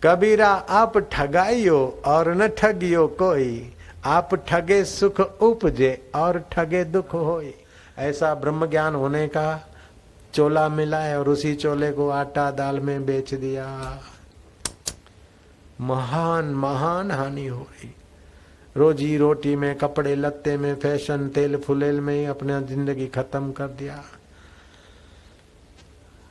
कबीरा आप ठगाइयो और न ठगियो कोई, आप ठगे सुख उपजे और ठगे दुख होई। ऐसा ब्रह्म ज्ञान होने का चोला मिला है और उसी चोले को आटा दाल में बेच दिया। महान महान हानि हो रही। रोजी रोटी में, कपड़े लत्ते में, फैशन, तेल फुलेल में ही अपना जिंदगी खत्म कर दिया।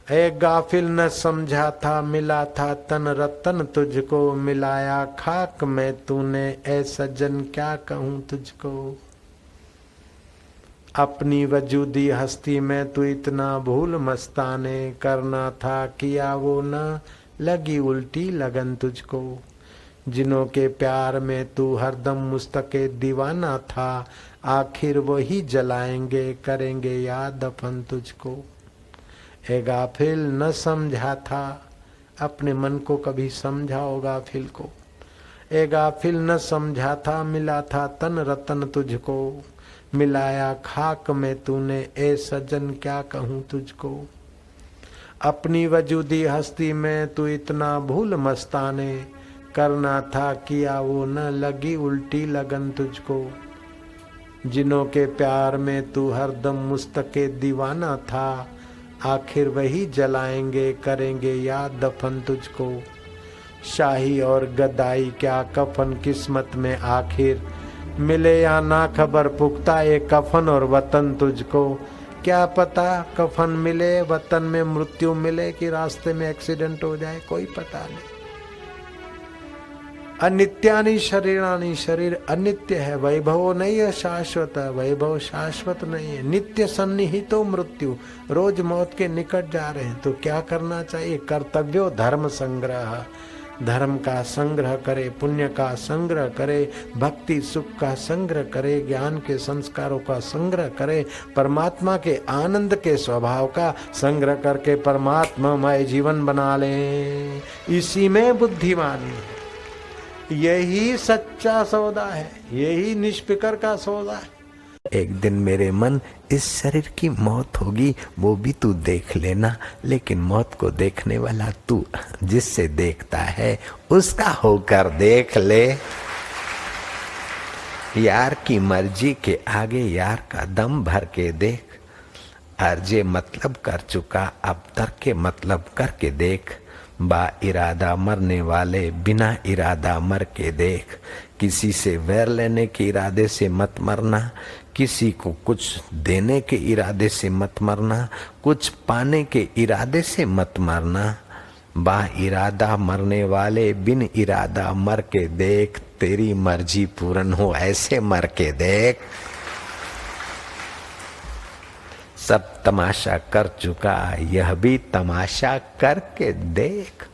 एक गाफिल न समझा था, मिला था तन रतन तुझको, मिलाया खाक में तूने, ऐ सज्जन क्या कहूं तुझको। अपनी वजूदी हस्ती में तू इतना भूल मस्ताने, करना था किया वो न लगी उल्टी लगन तुझको। जिनों के प्यार में तू हरदम मुस्तके दीवाना था, आखिर वही जलाएंगे, करेंगे याद दफन तुझको। ए गाफिल न समझा था, अपने मन को कभी समझाओ गाफिल को। ए गाफिल न समझा था, मिला था तन रतन तुझको, मिलाया खाक में तूने, ए सज्जन क्या कहूं तुझको। अपनी वजूदी हस्ती में तू इतना भूल मस्ताने, करना था किया वो न लगी उल्टी लगन तुझको। जिनों के प्यार में तू हरदम मुस्तके दीवाना था, आखिर वही जलाएंगे, करेंगे याद दफन तुझको। शाही और गदाई क्या कफन किस्मत में आखिर, मिले या ना खबर पुख्ता ये कफन और वतन तुझको। क्या पता कफन मिले, वतन में मृत्यु मिले, कि रास्ते में एक्सीडेंट हो जाए, कोई पता नहीं। अनित्यानि शरीरानि, शरीर अनित्य है, वैभव नहीं है शाश्वत, वैभव शाश्वत नहीं है। नित्य सन्निहितो मृत्यु, रोज मौत के निकट जा रहे हैं। तो क्या करना चाहिए? कर्तव्यो धर्म संग्रह, धर्म का संग्रह करे, पुण्य का संग्रह करे, भक्ति सुख का संग्रह करे, ज्ञान के संस्कारों का संग्रह करे, परमात्मा के आनंद के स्वभाव का संग्रह करके परमात्मामय जीवन बना ले। इसी में बुद्धिमानी है, यही सच्चा सौदा है, यही निष्फिकर का सौदा है। एक दिन मेरे मन, इस शरीर की मौत होगी वो भी तू देख लेना, लेकिन मौत को देखने वाला तू जिससे देखता है उसका होकर देख ले। यार की मर्जी के आगे यार का दम भर के देख। अर्जे मतलब कर चुका, अब तर्क के मतलब करके देख। बा इरादा मरने वाले बिना इरादा मर के देख। किसी से वैर लेने के इरादे से मत मरना, किसी को कुछ देने के इरादे से मत मरना, कुछ पाने के इरादे से मत मरना। बा इरादा मरने वाले बिन इरादा मर के देख। तेरी मर्जी पूर्ण हो ऐसे मर के देख। सब तमाशा कर चुका, यह भी तमाशा करके देख।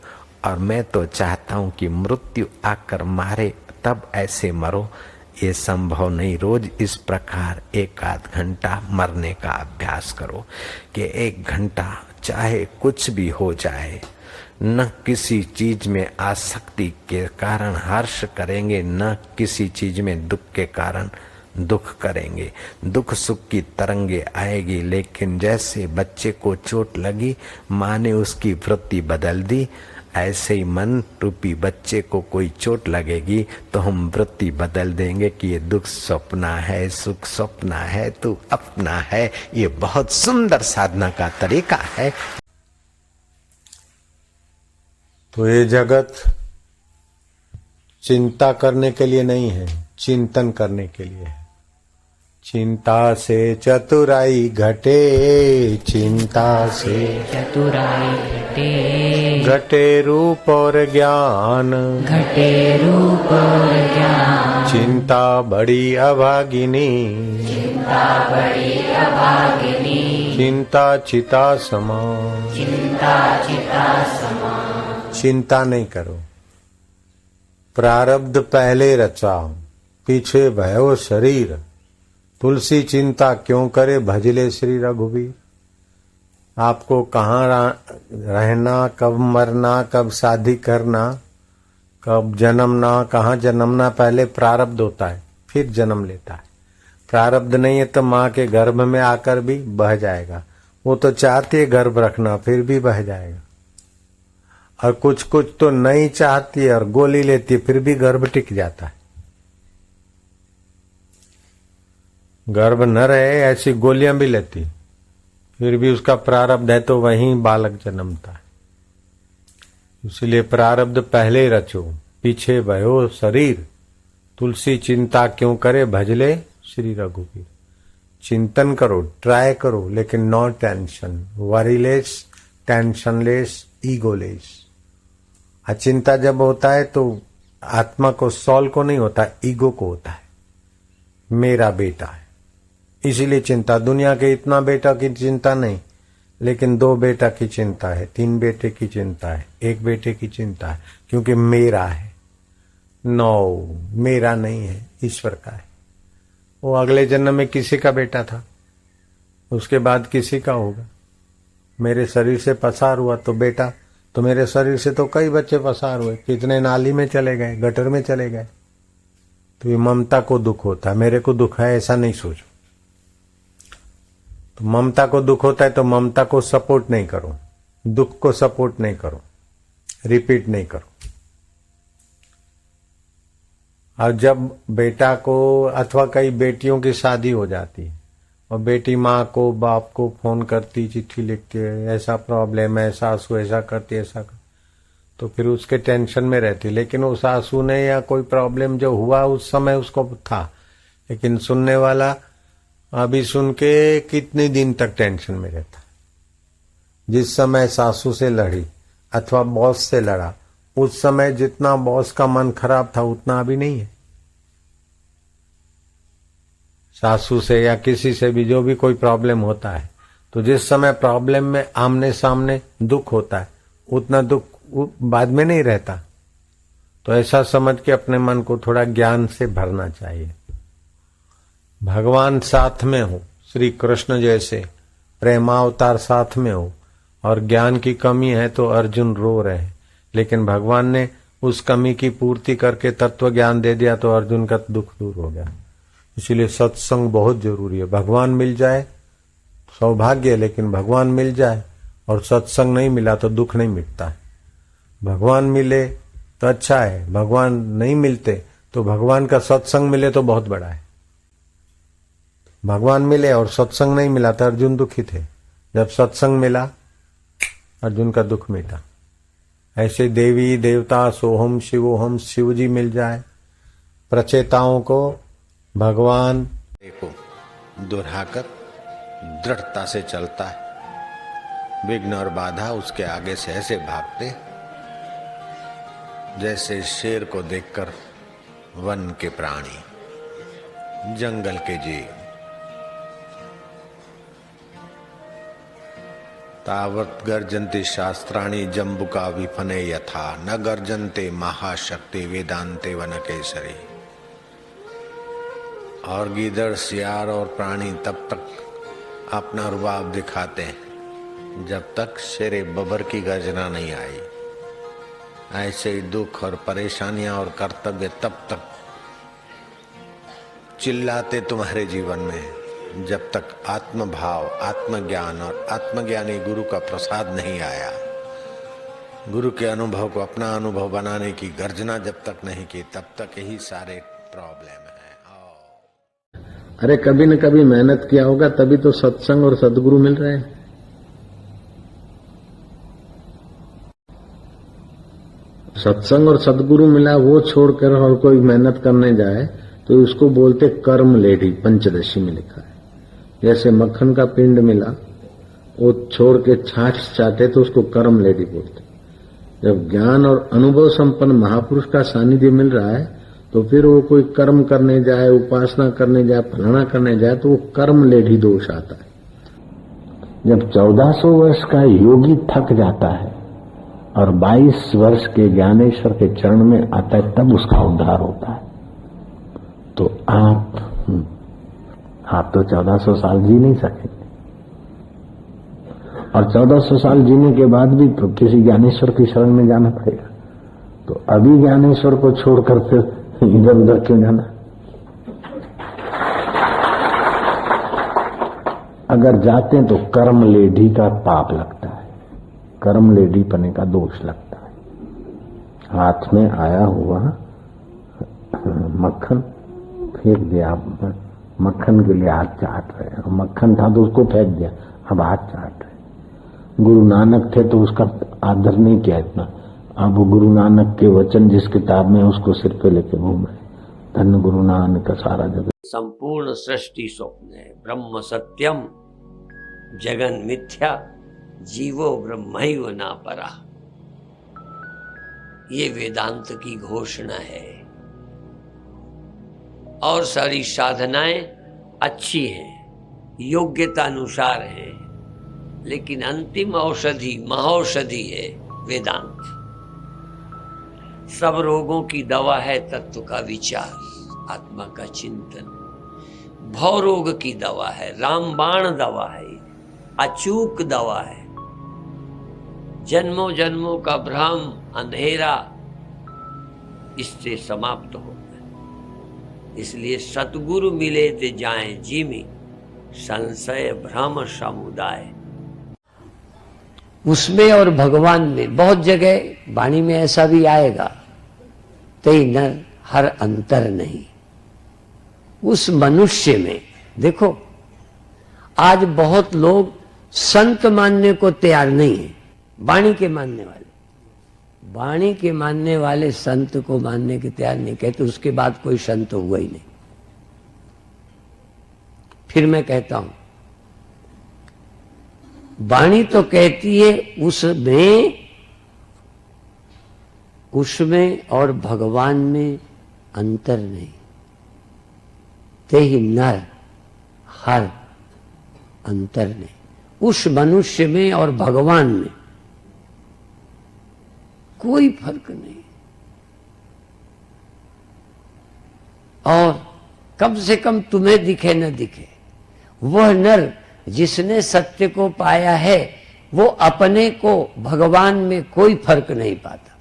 और मैं तो चाहता हूं कि मृत्यु आकर मारे तब ऐसे मरो। ये संभव नहीं। रोज इस प्रकार एक आध घंटा मरने का अभ्यास करो कि एक घंटा चाहे कुछ भी हो जाए, न किसी चीज में आसक्ति के कारण हर्ष करेंगे, न किसी चीज में दुख के कारण दुख करेंगे। दुख सुख की तरंगे आएगी, लेकिन जैसे बच्चे को चोट लगी, माँ ने उसकी वृत्ति बदल दी, ऐसे ही मन रूपी बच्चे को कोई चोट लगेगी तो हम वृत्ति बदल देंगे कि ये दुख सपना है, सुख सपना है, तू अपना है। ये बहुत सुंदर साधना का तरीका है। तो ये जगत चिंता करने के लिए नहीं है, चिंतन करने के लिए है। चिंता से चतुराई घटे, चिंता से चतुराई घटे, घटे रूप और ज्ञान, घटे रूप और ज्ञान। चिंता बड़ी अभागिनी, चिंता बड़ी अभागिनी। चिंता चिता समान, चिंता चिता समान। चिंता नहीं करो। प्रारब्ध पहले रचा, पीछे भयो शरीर। तुलसी चिंता क्यों करे, भजले श्री रघुवीर। आपको कहाँ रहना, कब मरना, कब शादी करना, कब जन्मना, कहाँ जन्मना, पहले प्रारब्ध होता है, फिर जन्म लेता है। प्रारब्ध नहीं है तो माँ के गर्भ में आकर भी बह जाएगा। वो तो चाहती है गर्भ रखना, फिर भी बह जाएगा। और कुछ कुछ तो नहीं चाहती है और गोली लेती है, फिर भी गर्भ टिक जाता है। गर्भ न रहे ऐसी गोलियां भी लेती, फिर भी उसका प्रारब्ध है तो वहीं बालक जन्मता है। इसलिए प्रारब्ध पहले रचो, पीछे भयो शरीर। तुलसी चिंता क्यों करे, भजले श्री रघुवीर। चिंतन करो, ट्राई करो, लेकिन नो टेंशन, वरीलेस, टेंशनलेस, ईगोलेस। अचिंता जब होता है तो आत्मा को, सॉल को नहीं होता, ईगो को होता है। मेरा बेटा है, इसीलिए चिंता। दुनिया के इतना बेटा की चिंता नहीं, लेकिन 2 बेटा की चिंता है, 3 बेटे की चिंता है, 1 बेटे की चिंता है, क्योंकि मेरा है। नो, मेरा नहीं है, ईश्वर का है। वो अगले जन्म में किसी का बेटा था, उसके बाद किसी का होगा। मेरे शरीर से पसार हुआ तो बेटा, तो मेरे शरीर से तो कई बच्चे पसार हुए, कितने नाली में चले गए, गटर में चले गए। तो ये ममता को दुख होता है, मेरे को दुख है ऐसा नहीं सोचो। तो ममता को दुख होता है तो ममता को सपोर्ट नहीं करो, दुख को सपोर्ट नहीं करो, रिपीट नहीं करो। और जब बेटा को अथवा कई बेटियों की शादी हो जाती है और बेटी माँ को बाप को फोन करती, चिट्ठी लिखती है, ऐसा प्रॉब्लम है, सासू ऐसा करती, ऐसा कर, तो फिर उसके टेंशन में रहती। लेकिन उस सासू ने या कोई प्रॉब्लम जो हुआ उस समय उसको था, लेकिन सुनने वाला अभी सुन के कितने दिन तक टेंशन में रहता। जिस समय सासू से लड़ी अथवा बॉस से लड़ा, उस समय जितना बॉस का मन खराब था उतना अभी नहीं है। सासू से या किसी से भी जो भी कोई प्रॉब्लम होता है, तो जिस समय प्रॉब्लम में आमने सामने दुख होता है उतना दुख बाद में नहीं रहता। तो ऐसा समझ के अपने मन को थोड़ा ज्ञान से भरना चाहिए। भगवान साथ में हो, श्री कृष्ण जैसे प्रेमावतार साथ में हो, और ज्ञान की कमी है तो अर्जुन रो रहे हैं, लेकिन भगवान ने उस कमी की पूर्ति करके तत्व ज्ञान दे दिया तो अर्जुन का दुख दूर हो गया। इसलिए सत्संग बहुत जरूरी है। भगवान मिल जाए सौभाग्य, लेकिन भगवान मिल जाए और सत्संग नहीं मिला तो दुख नहीं मिटता है। भगवान मिले तो अच्छा है, भगवान नहीं मिलते तो भगवान का सत्संग मिले तो बहुत बड़ा है। भगवान मिले और सत्संग नहीं मिला तो अर्जुन दुखी थे, जब सत्संग मिला अर्जुन का दुख मिटा। ऐसे देवी देवता सोहम शिवोहम, शिव जी मिल जाए, प्रचेताओं को भगवान को दोहराकर दृढ़ता से चलता है। विघ्न और बाधा उसके आगे से ऐसे भागते जैसे शेर को देखकर वन के प्राणी, जंगल के जीव। तावत गर्जन्ते शास्त्राणि जम्बुका विफने यथा, न गर्जन्ते महाशक्ति वेदांते वन केसरी। और गीदड़ सियार और प्राणी तब तक अपना रुबाब दिखाते हैं जब तक शेरे बबर की गर्जना नहीं आई। ऐसे ही दुख और परेशानियां और कर्तव्य तब तक चिल्लाते तुम्हारे जीवन में जब तक आत्मभाव, आत्मज्ञान और आत्मज्ञानी गुरु का प्रसाद नहीं आया। गुरु के अनुभव को अपना अनुभव बनाने की गर्जना जब तक नहीं की तब तक यही सारे प्रॉब्लम है। अरे कभी न कभी मेहनत किया होगा तभी तो सत्संग और सदगुरु मिल रहे हैं। सत्संग और सदगुरु मिला वो छोड़कर और कोई मेहनत करने जाए तो उसको बोलते कर्म लेडी, पंचदशी में लिखा है। जैसे मक्खन का पिंड मिला वो छोड़ के छाछ चाटे तो उसको कर्म लेडी बोलते। जब ज्ञान और अनुभव संपन्न महापुरुष का सानिध्य मिल रहा है तो फिर वो कोई कर्म करने जाए, उपासना करने जाए, फलाना करने जाए तो वो कर्म लेढ़ी दोष आता है। जब 1400 वर्ष का योगी थक जाता है और 22 वर्ष के ज्ञानेश्वर के चरण में आता है तब उसका उद्धार होता है। तो आप तो 1400 साल जी नहीं सकेंगे, और 1400 साल जीने के बाद भी तो किसी ज्ञानेश्वर की शरण में जाना पड़ेगा। तो अभी ज्ञानेश्वर को छोड़कर फिर इधर उधर क्यों जाना? अगर जाते हैं तो कर्म लेढ़ी का पाप लगता है, कर्म लेढ़ी पने का दोष लगता है। हाथ में आया हुआ मक्खन फेंक दिया। मक्खन के लिए हाथ चाट रहे हैं, मक्खन था तो उसको फेंक दिया, अब हाथ चाट रहे। गुरु नानक थे तो उसका आदर नहीं किया इतना, अब गुरु नानक के वचन जिस किताब में उसको सिर पे लेके घूम रहे। धन्य गुरु नानक का सारा जगत। संपूर्ण सृष्टि स्वप्न है, ब्रह्म सत्यम जगन मिथ्या जीवो ब्रह्मैव ना परा। ये वेदांत की घोषणा है। और सारी साधनाएं अच्छी हैं, योग्यता अनुसार हैं, लेकिन अंतिम औषधि महौषधि है वेदांत। सब रोगों की दवा है तत्व का विचार, आत्मा का चिंतन। भव रोग की दवा है, रामबाण दवा है, अचूक दवा है। जन्मों जन्मों का भ्रम अंधेरा इससे समाप्त होता है। इसलिए सतगुरु मिले ते जाएं जीमी, संशय भ्रम समुदाय। उसमें और भगवान में बहुत जगह वाणी में ऐसा भी आएगा, ते नर हर अंतर नहीं। उस मनुष्य में देखो, आज बहुत लोग संत मानने को तैयार नहीं है। वाणी के मानने वाले, वाणी के मानने वाले संत को मानने के तैयार नहीं, कहते उसके बाद कोई संत हुआ ही नहीं। फिर मैं कहता हूं, वाणी तो कहती है उसमें और भगवान में अंतर नहीं। ते ही नर हर अंतर नहीं। उस मनुष्य में और भगवान में कोई फर्क नहीं। और कम से कम तुम्हें दिखे न दिखे, वह नर जिसने सत्य को पाया है वो अपने को भगवान में कोई फर्क नहीं पाता।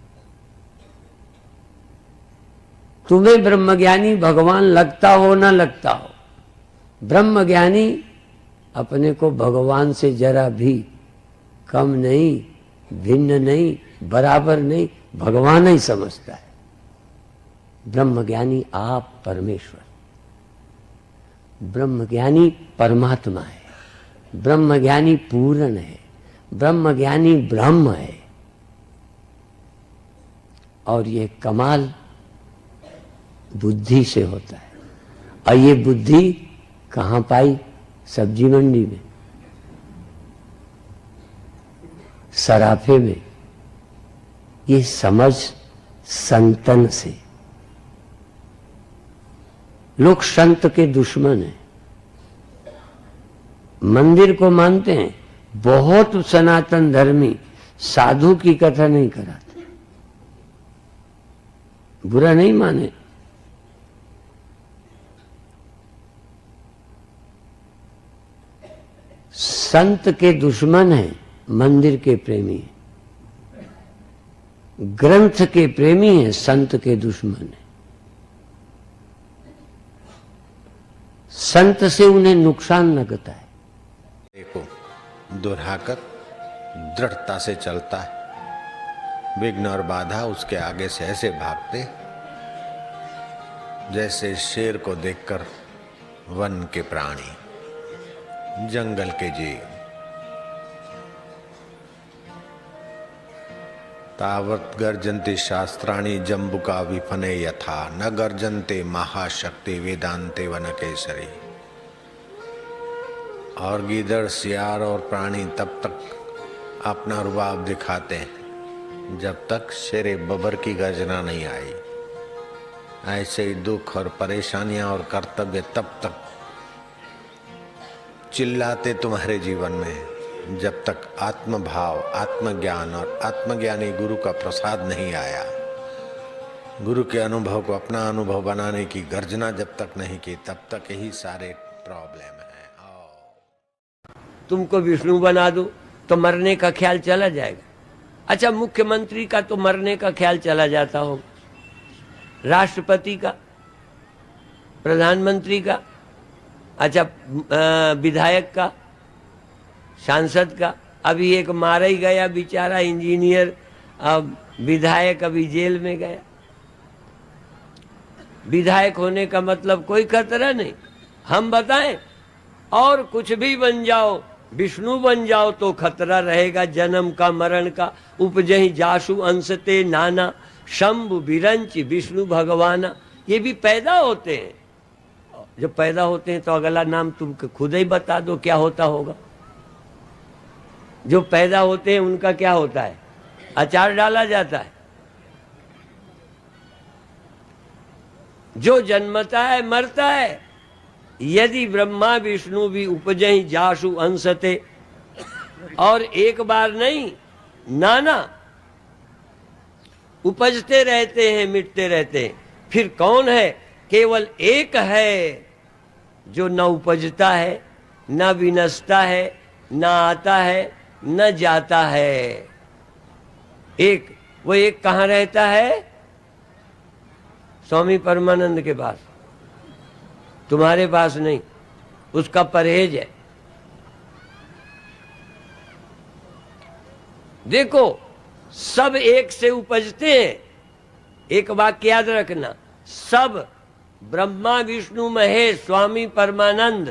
तुम्हें ब्रह्मज्ञानी भगवान लगता हो ना लगता हो, ब्रह्मज्ञानी अपने को भगवान से जरा भी कम नहीं, भिन्न नहीं, बराबर नहीं, भगवान ही समझता है। ब्रह्मज्ञानी आप परमेश्वर, ब्रह्मज्ञानी परमात्मा है, ब्रह्मज्ञानी पूर्ण है, ब्रह्मज्ञानी ब्रह्म है। और ये कमाल बुद्धि से होता है। और ये बुद्धि कहाँ पाई? सब्जी मंडी में, सराफे में। ये समझ संतन से। लोग संत के दुश्मन हैं, मंदिर को मानते हैं। बहुत सनातन धर्मी साधु की कथा नहीं कराते, बुरा नहीं माने। संत के दुश्मन हैं, मंदिर के प्रेमी हैं। ग्रंथ के प्रेमी हैं, संत के दुश्मन हैं। संत से उन्हें नुकसान लगता है। देखो, दुर्हाकर दृढ़ता से चलता है, विघ्न और बाधा उसके आगे से ऐसे भागते जैसे शेर को देखकर वन के प्राणी, जंगल के जीव। तावत गर्जन्ते शास्त्राणि जम्बुका विफने यथा न गर्जन्ते महाशक्ति वेदांते वनकेसरी। और गीदड़, सियार और प्राणी तब तक अपना रुबाब दिखाते हैं जब तक शेरे बबर की गर्जना नहीं आई। ऐसे ही दुख और परेशानियां और कर्तव्य तब तक चिल्लाते तुम्हारे जीवन में जब तक आत्मभाव, आत्मज्ञान और आत्मज्ञानी गुरु का प्रसाद नहीं आया। गुरु के अनुभव को अपना अनुभव बनाने की गर्जना जब तक नहीं की, तब तक यही सारे प्रॉब्लम है। तुमको विष्णु बना दो तो मरने का ख्याल चला जाएगा। अच्छा, मुख्यमंत्री का तो मरने का ख्याल चला जाता होगा, राष्ट्रपति का, प्रधानमंत्री का, अच्छा विधायक का, सांसद का। अभी एक मारा ही गया बेचारा इंजीनियर विधायक अभी जेल में गया। विधायक होने का मतलब कोई खतरा नहीं। हम बताएं, और कुछ भी बन जाओ, विष्णु बन जाओ तो खतरा रहेगा जन्म का मरण का। उपजहि जासु अंशते नाना शंभु बिरंच विष्णु भगवाना। ये भी पैदा होते हैं। जब पैदा होते हैं तो अगला नाम तुम खुद ही बता दो क्या होता होगा। जो पैदा होते हैं उनका क्या होता है? अचार डाला जाता है। जो जन्मता है मरता है। यदि ब्रह्मा विष्णु भी उपजहि जासु अंशते, और एक बार नहीं, नाना उपजते रहते हैं, मिटते रहते हैं। फिर कौन है? केवल एक है जो न उपजता है, न विनष्टा है, न आता है, न जाता है। एक, वो एक कहाँ रहता है? स्वामी परमानंद के पास, तुम्हारे पास नहीं। उसका परहेज है। देखो, सब एक से उपजते हैं। एक वाक्य याद रखना, सब ब्रह्मा विष्णु महेश, स्वामी परमानंद,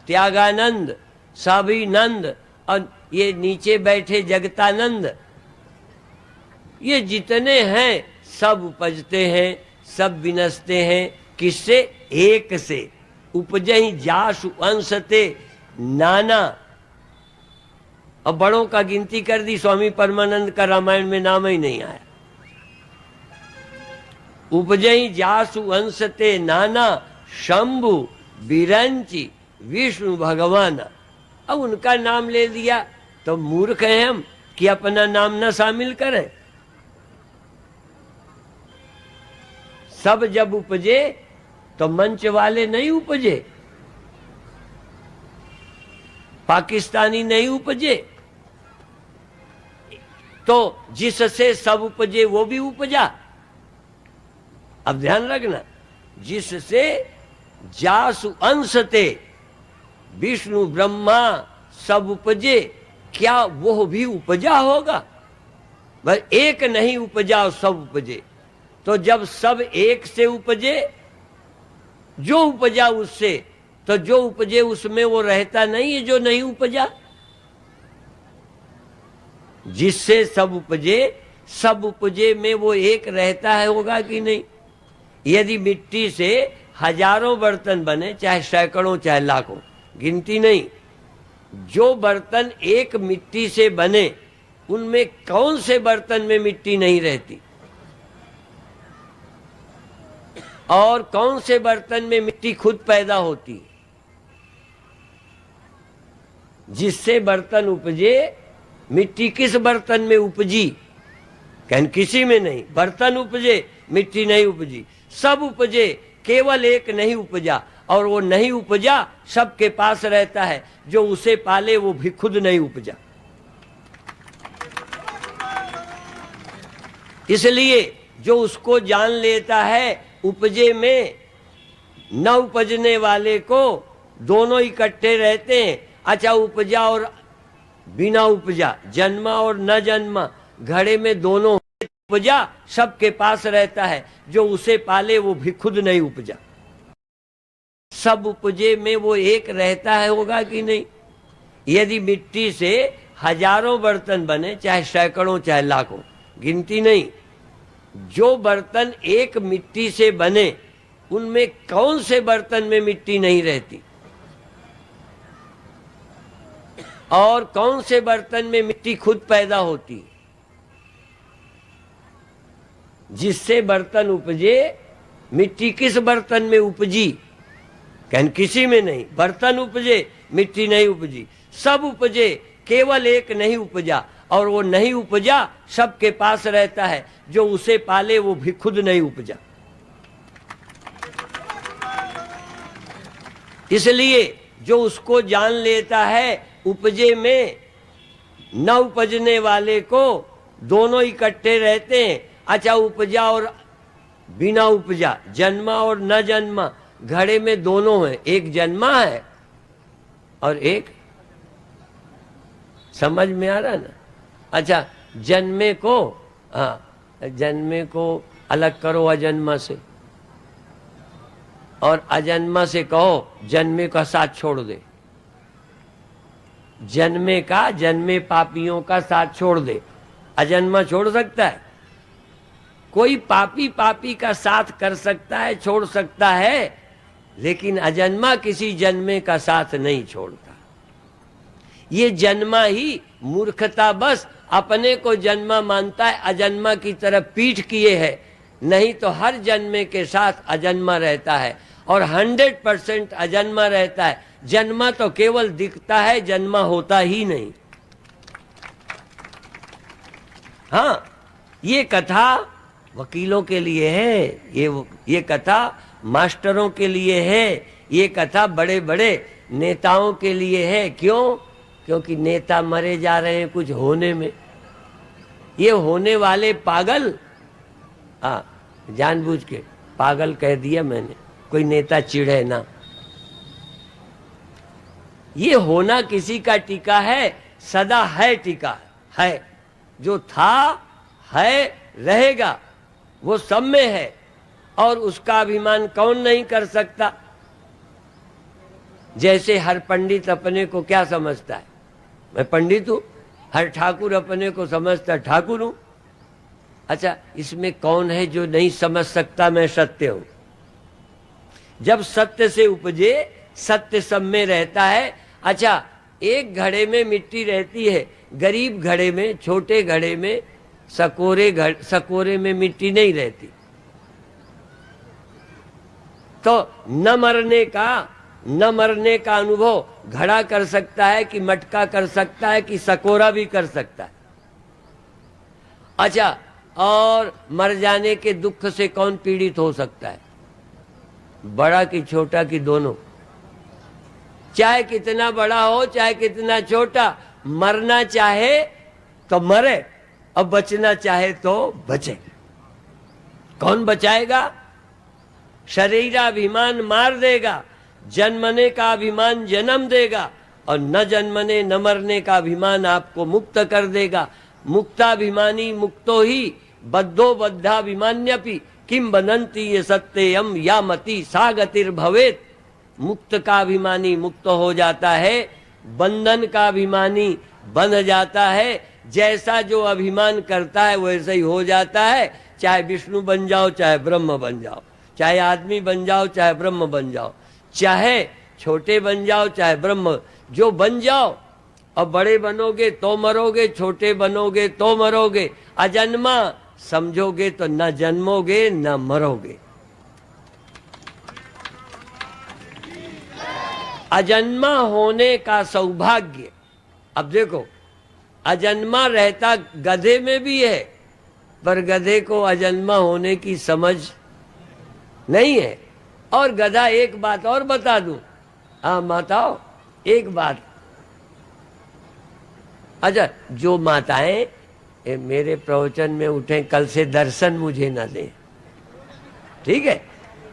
त्यागानंद, सभी नंद, और ये नीचे बैठे जगतानंद, ये जितने हैं सब उपजते हैं, सब विनष्टे हैं। किससे? एक से। उपजहि जासु अंशते नाना। अब बड़ों का गिनती कर दी, स्वामी परमानंद का रामायण में नाम ही नहीं आया। उपजहि जासु अंशते नाना शंभु बिरंची विष्णु भगवान। अब उनका नाम ले दिया तो मूर्ख हैं हम कि अपना नाम न शामिल करें। सब जब उपजे तो मंच वाले नहीं उपजे, पाकिस्तानी नहीं उपजे, तो जिससे सब उपजे वो भी उपजा। अब ध्यान रखना, जिससे जासु अंशते विष्णु ब्रह्मा सब उपजे, क्या वो भी उपजा होगा? बस एक नहीं उपजा और सब उपजे। तो जब सब एक से उपजे, जो उपजा उससे, तो जो उपजे उसमें वो रहता नहीं है जो नहीं उपजा। जिससे सब उपजे में वो एक रहता है, होगा कि नहीं? यदि मिट्टी से हजारों बर्तन बने, चाहे सैकड़ों चाहे लाखों, गिनती नहीं, जो बर्तन एक मिट्टी से बने उनमें कौन से बर्तन में मिट्टी नहीं रहती, और कौन से बर्तन में मिट्टी खुद पैदा होती है? जिससे बर्तन उपजे, मिट्टी किस बर्तन में उपजी? कहन किसी में नहीं। बर्तन उपजे, मिट्टी नहीं उपजी। सब उपजे, केवल एक नहीं उपजा, और वो नहीं उपजा सबके पास रहता है। जो उसे पाले वो भी खुद नहीं उपजा। इसलिए जो उसको जान लेता है, उपजे में न उपजने वाले को दोनों इकट्ठे रहते हैं। अच्छा, उपजा और बिना उपजा, जन्मा और न जन्मा, घड़े में दोनों उपजा सबके पास रहता है। जो उसे पाले वो भी खुद नहीं उपजा। सब उपजे में वो एक रहता है, होगा कि नहीं? यदि मिट्टी से हजारों बर्तन बने, चाहे सैकड़ों चाहे लाखों, गिनती नहीं, जो बर्तन एक मिट्टी से बने उनमें कौन से बर्तन में मिट्टी नहीं रहती, और कौन से बर्तन में मिट्टी खुद पैदा होती? जिससे बर्तन उपजे, मिट्टी किस बर्तन में उपजी? कहन किसी में नहीं। बर्तन उपजे, मिट्टी नहीं उपजी। सब उपजे, केवल एक नहीं उपजा, और वो नहीं उपजा सबके पास रहता है। जो उसे पाले वो भी खुद नहीं उपजा। इसलिए जो उसको जान लेता है, उपजे में न उपजने वाले को दोनों इकट्ठे रहते हैं। अच्छा, उपजा और बिना उपजा, जन्मा और न जन्मा, घड़े में दोनों हैं। एक जन्मा है और एक, समझ में आ रहा ना? अच्छा, जन्मे को, हाँ, जन्मे को अलग करो अजन्मा से, और अजन्मा से कहो जन्मे का साथ छोड़ दे। जन्मे पापियों का साथ छोड़ दे। अजन्मा छोड़ सकता है? कोई पापी का साथ कर सकता है, छोड़ सकता है, लेकिन अजन्मा किसी जन्मे का साथ नहीं छोड़ता। ये जन्मा ही मूर्खता बस अपने को जन्मा मानता है, अजन्मा की तरफ पीठ किए है, नहीं तो हर जन्मे के साथ अजन्मा रहता है और 100% अजन्मा रहता है। जन्मा तो केवल दिखता है, जन्मा होता ही नहीं। हाँ, ये कथा वकीलों के लिए है, ये कथा मास्टरों के लिए है, ये कथा बड़े बड़े नेताओं के लिए है। क्यों? क्योंकि नेता मरे जा रहे हैं कुछ होने में। ये होने वाले पागल, जानबूझ के पागल कह दिया मैंने, कोई नेता चिढ़े ना। ये होना किसी का टीका है, सदा है टीका है, जो था है रहेगा, वो सब में है, और उसका अभिमान कौन नहीं कर सकता। जैसे हर पंडित अपने को क्या समझता है, मैं पंडित हूं। हर ठाकुर अपने को समझता ठाकुर हूं। अच्छा, इसमें कौन है जो नहीं समझ सकता मैं सत्य हूं? जब सत्य से उपजे, सत्य सब में रहता है। अच्छा, एक घड़े में मिट्टी रहती है, गरीब घड़े में, छोटे घड़े में, सकोरे में मिट्टी नहीं रहती। तो न मरने का अनुभव घड़ा कर सकता है, कि मटका कर सकता है, कि सकोरा भी कर सकता है। अच्छा, और मर जाने के दुख से कौन पीड़ित हो सकता है? बड़ा कि छोटा कि दोनों? चाहे कितना बड़ा हो, चाहे कितना छोटा, मरना चाहे तो मरे और बचना चाहे तो बचे। कौन बचाएगा? शरीराभिमान मार देगा, जन्मने का अभिमान जन्म देगा, और न जन्मने न मरने का अभिमान आपको मुक्त कर देगा। मुक्ताभिमानी मुक्तो ही बद्धो बद्धाभिमान्यपि किम बनंती ये सत्यम या मति सा गतिर्भवेत। मुक्त का अभिमानी मुक्त हो जाता है, बंधन का अभिमानी बंध जाता है। जैसा जो अभिमान करता है वैसा ही हो जाता है। चाहे विष्णु बन जाओ, चाहे ब्रह्म बन जाओ, चाहे आदमी बन जाओ, चाहे ब्रह्म बन जाओ, चाहे छोटे बन जाओ, चाहे ब्रह्म, जो बन जाओ। और बड़े बनोगे तो मरोगे, छोटे बनोगे तो मरोगे। अजन्मा समझोगे तो न जन्मोगे न मरोगे। अजन्मा होने का सौभाग्य, अब देखो, अजन्मा रहता गधे में भी है, पर गधे को अजन्मा होने की समझ नहीं है। और गधा, एक बात और बता दूं, हाँ माताओं, एक बात। अच्छा, जो माताएं मेरे प्रवचन में उठे, कल से दर्शन मुझे न दें, ठीक है?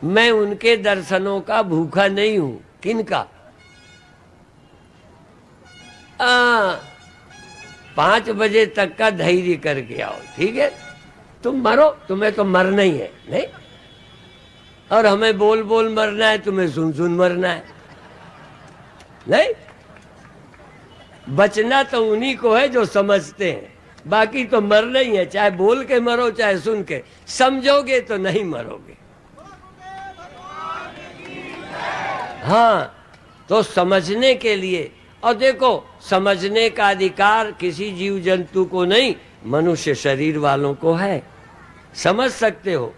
मैं उनके दर्शनों का भूखा नहीं हूं। किनका? 5 बजे तक का धैर्य करके आओ, ठीक है? तुम मरो, तुम्हें तो मरना ही है, नहीं? और हमें बोल बोल मरना है, तुम्हें सुन सुन मरना है, नहीं? बचना तो उन्हीं को है जो समझते हैं, बाकी तो मरना ही है। चाहे बोल के मरो, चाहे सुन के। समझोगे तो नहीं मरोगे। हाँ, तो समझने के लिए, और देखो, समझने का अधिकार किसी जीव जंतु को नहीं, मनुष्य शरीर वालों को है। समझ सकते हो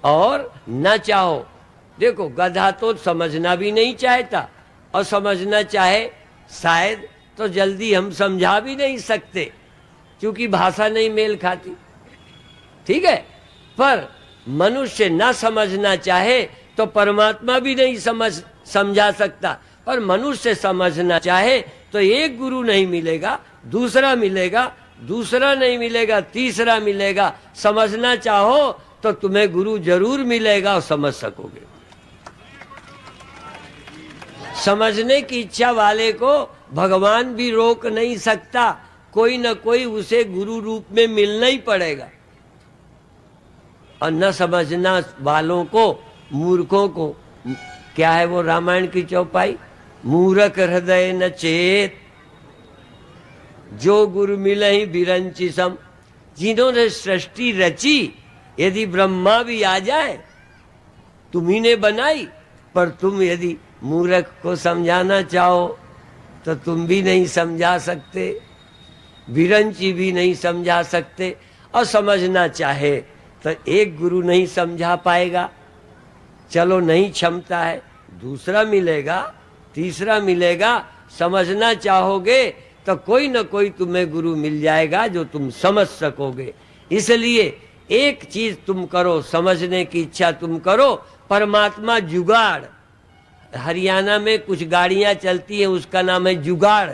और न चाहो। देखो, गधा तो समझना भी नहीं चाहता, और समझना चाहे शायद तो जल्दी हम समझा भी नहीं सकते, क्योंकि भाषा नहीं मेल खाती, ठीक है? पर मनुष्य न समझना चाहे तो परमात्मा भी नहीं समझा सकता। पर मनुष्य समझना चाहे तो एक गुरु नहीं मिलेगा, दूसरा मिलेगा, दूसरा नहीं मिलेगा, तीसरा मिलेगा। समझना चाहो तो तुम्हें गुरु जरूर मिलेगा और समझ सकोगे। समझने की इच्छा वाले को भगवान भी रोक नहीं सकता, कोई न कोई उसे गुरु रूप में मिलना ही पड़ेगा। और न समझना वालों को, मूर्खों को। क्या है वो रामायण की चौपाई? मूर्ख हृदय न चेत, जो गुरु मिलहि बिरंचि सम। जिन्होंने सृष्टि रची, यदि ब्रह्मा भी आ जाए, तुम्ही ने बनाई, पर तुम यदि मूर्ख को समझाना चाहो तो तुम भी नहीं समझा सकते, बिरंची भी नहीं समझा सकते। और समझना चाहे तो एक गुरु नहीं समझा पाएगा। चलो नहीं क्षमता है, दूसरा मिलेगा, तीसरा मिलेगा। समझना चाहोगे तो कोई न कोई तुम्हें गुरु मिल जाएगा जो तुम समझ सकोगे। इसलिए एक चीज तुम करो, समझने की इच्छा तुम करो, परमात्मा जुगाड़। हरियाणा में कुछ गाड़ियां चलती हैं, उसका नाम है जुगाड़।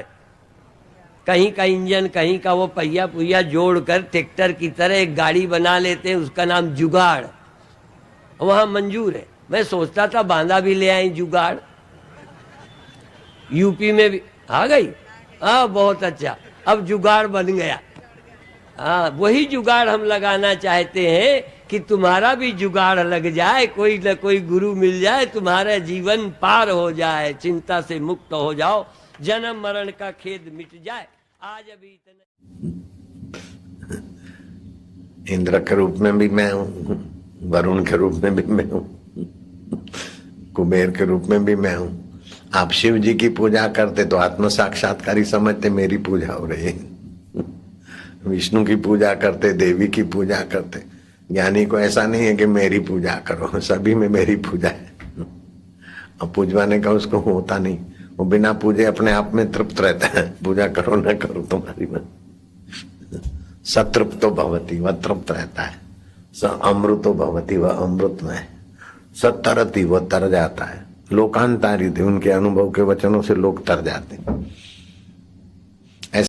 कहीं का इंजन, कहीं का वो पहिया पुहिया जोड़कर ट्रैक्टर की तरह एक गाड़ी बना लेते हैं, उसका नाम जुगाड़। वहां मंजूर है। मैं सोचता था बांदा भी ले आई जुगाड़, यूपी में भी आ गई। हाँ, बहुत अच्छा, अब जुगाड़ बन गया। हाँ, वही जुगाड़ हम लगाना चाहते हैं कि तुम्हारा भी जुगाड़ लग जाए, कोई न कोई गुरु मिल जाए, तुम्हारा जीवन पार हो जाए, चिंता से मुक्त हो जाओ, जन्म मरण का खेद मिट जाए। आज अभी इतना। इंद्र के रूप में भी मैं हूँ, वरुण के रूप में भी मैं हूँ, कुबेर के रूप में भी मैं हूँ। आप शिव जी की पूजा करते तो आत्म साक्षात्कारी समझते मेरी पूजा हो रही है। विष्णु की पूजा करते, देवी की पूजा करते। ज्ञानी को ऐसा नहीं है कि मेरी पूजा करो, सभी में मेरी पूजा है। अब पूजवाने का उसको होता नहीं, वो बिना पूजे अपने आप में तृप्त रहता है। पूजा करो न करो तुम्हारी मन, सतृप्तो भवती, वह तृप्त रहता है। स अमृतो भवती, वह अमृत में है। सतरती, वह तर जाता है। लोकांतारी थे, उनके अनुभव के वचनों से लोग तर जाते हैं।